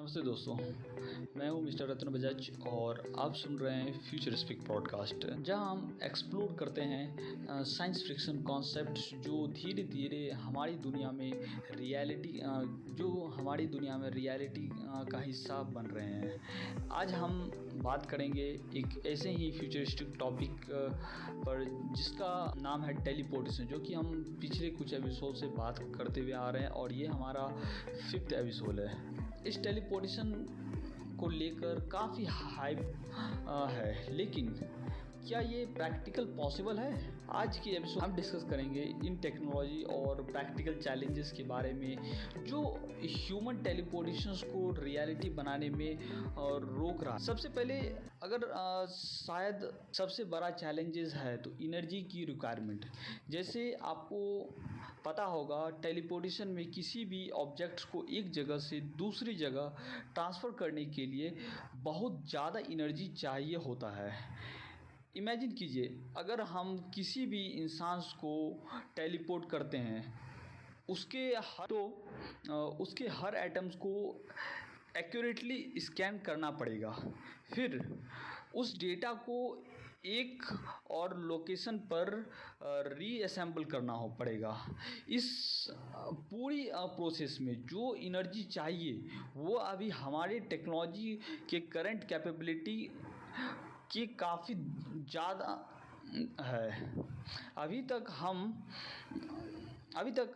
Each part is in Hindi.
नमस्ते दोस्तों, मैं हूं मिस्टर रतन बजाज और आप सुन रहे हैं फ्यूचरिस्टिक पॉडकास्ट, जहां हम एक्सप्लोर करते हैं साइंस फिक्शन कॉन्सेप्ट्स जो धीरे धीरे हमारी दुनिया में रियलिटी का हिस्सा बन रहे हैं। आज हम बात करेंगे एक ऐसे ही फ्यूचरिस्टिक टॉपिक पर जिसका नाम है टेलीपोर्टेशन, जो कि हम पिछले कुछ एपिसोड से बात करते हुए आ रहे हैं और ये हमारा 5th एपिसोड है। इस टेलीपोर्टेशन को लेकर काफ़ी हाइप है, लेकिन क्या ये प्रैक्टिकल पॉसिबल है? आज की एपिसोड हम डिस्कस करेंगे इन टेक्नोलॉजी और प्रैक्टिकल चैलेंजेस के बारे में जो ह्यूमन टेलीपोर्टेशंस को रियलिटी बनाने में रोक रहा है। सबसे पहले अगर शायद सबसे बड़ा चैलेंजेस है तो एनर्जी की रिक्वायरमेंट। जैसे आपको पता होगा, टेलीपोर्टेशन में किसी भी ऑब्जेक्ट्स को एक जगह से दूसरी जगह ट्रांसफ़र करने के लिए बहुत ज़्यादा एनर्जी चाहिए होता है। इमेजिन कीजिए, अगर हम किसी भी इंसान को टेलीपोर्ट करते हैं, उसके हर एटम्स को एक्यूरेटली स्कैन करना पड़ेगा, फिर उस डेटा को एक और लोकेशन पर रीअसेंबल करना पड़ेगा। इस पूरी प्रोसेस में जो एनर्जी चाहिए वो अभी हमारे टेक्नोलॉजी के करंट कैपेबिलिटी कि काफ़ी ज़्यादा है। अभी तक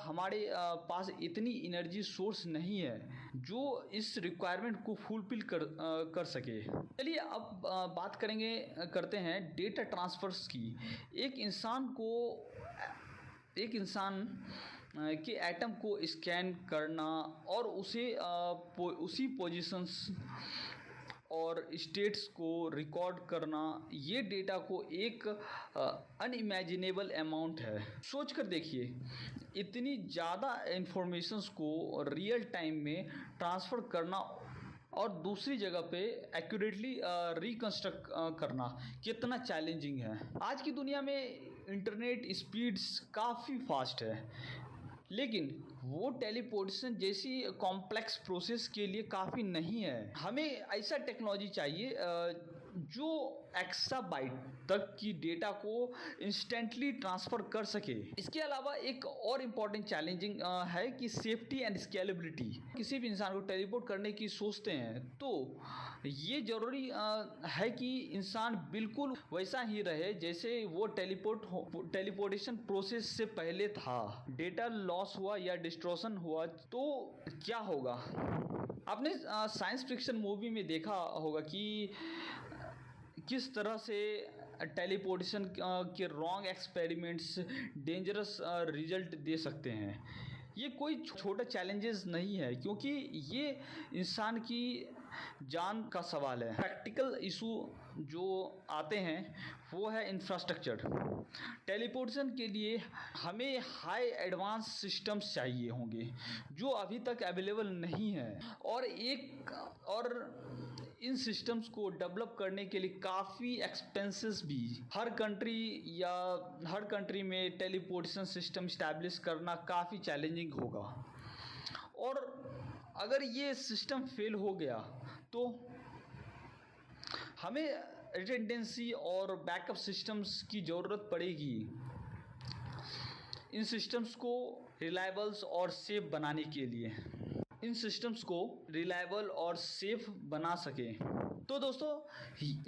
हमारे पास इतनी एनर्जी सोर्स नहीं है जो इस रिक्वायरमेंट को फुलफिल कर सके। चलिए अब बात करते हैं डेटा ट्रांसफर्स की। एक इंसान के एटम को स्कैन करना और उसी पोजीशंस और स्टेट्स को रिकॉर्ड करना, ये डेटा को एक अनइमेजिनेबल अमाउंट है। सोच कर देखिए, इतनी ज़्यादा इंफॉर्मेशंस को रियल टाइम में ट्रांसफ़र करना और दूसरी जगह पे एक्यूरेटली रिकंस्ट्रक्ट करना कितना चैलेंजिंग है। आज की दुनिया में इंटरनेट स्पीड्स काफ़ी फास्ट है, लेकिन वो टेलीपोर्टेशन जैसी कॉम्प्लेक्स प्रोसेस के लिए काफ़ी नहीं है। हमें ऐसा टेक्नोलॉजी चाहिए जो एक्साबाइट तक की डेटा को इंस्टेंटली ट्रांसफ़र कर सके। इसके अलावा एक और इम्पॉर्टेंट चैलेंजिंग है कि सेफ्टी एंड स्केलेबिलिटी। किसी भी इंसान को टेलीपोर्ट करने की सोचते हैं तो ये ज़रूरी है कि इंसान बिल्कुल वैसा ही रहे जैसे वो टेलीपोर्टेशन प्रोसेस से पहले था। डेटा लॉस हुआ या डिस्ट्रॉशन हुआ तो क्या होगा? आपने साइंस फिक्शन मूवी में देखा होगा कि किस तरह से टेलीपोर्टेशन के रॉन्ग एक्सपेरिमेंट्स डेंजरस रिजल्ट दे सकते हैं। ये कोई छोटा चैलेंजेस नहीं है, क्योंकि ये इंसान की जान का सवाल है। प्रैक्टिकल इशू जो आते हैं वो है इंफ्रास्ट्रक्चर। टेलीपोर्टेशन के लिए हमें हाई एडवांस सिस्टम्स चाहिए होंगे जो अभी तक अवेलेबल नहीं है, और इन सिस्टम्स को डेवलप करने के लिए काफ़ी एक्सपेंसेस भी। हर कंट्री में टेलीपोर्टेशन सिस्टम इस्टेब्लिश करना काफ़ी चैलेंजिंग होगा, और अगर ये सिस्टम फेल हो गया तो हमें रिडंडेंसी और बैकअप सिस्टम्स की ज़रूरत पड़ेगी इन सिस्टम्स को रिलायबल और सेफ बनाने के लिए। बना सकें। तो दोस्तों,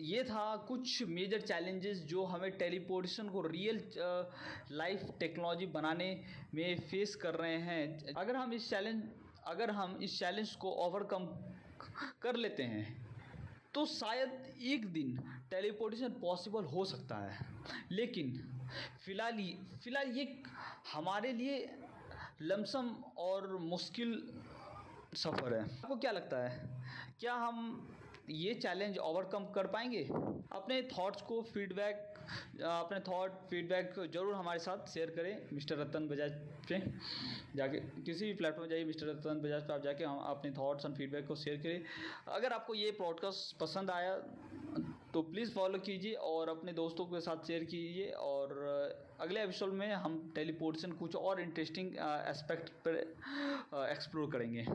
ये था कुछ मेजर चैलेंजेस जो हमें टेलीपोर्टेशन को रियल लाइफ टेक्नोलॉजी बनाने में फेस कर रहे हैं। अगर हम इस चैलेंज को ओवरकम कर लेते हैं तो शायद एक दिन टेलीपोर्टेशन पॉसिबल हो सकता है, लेकिन फ़िलहाल ये हमारे लिए लमसम और मुश्किल सफ़र है। आपको क्या लगता है, क्या हम ये चैलेंज ओवरकम कर पाएंगे? अपने फीडबैक ज़रूर हमारे साथ शेयर करें। मिस्टर रतन बजाज पे जाके, किसी भी प्लेटफॉर्म जाइए, मिस्टर रतन बजाज पे आप जाके हम अपने थॉट्स एंड फीडबैक को शेयर करें। अगर आपको ये पॉडकास्ट पसंद आया तो प्लीज़ फॉलो कीजिए और अपने दोस्तों के साथ शेयर कीजिए, और अगले एपिसोड में हम टेलीपोर्टेशन कुछ और इंटरेस्टिंग एस्पेक्ट पर एक्सप्लोर करेंगे।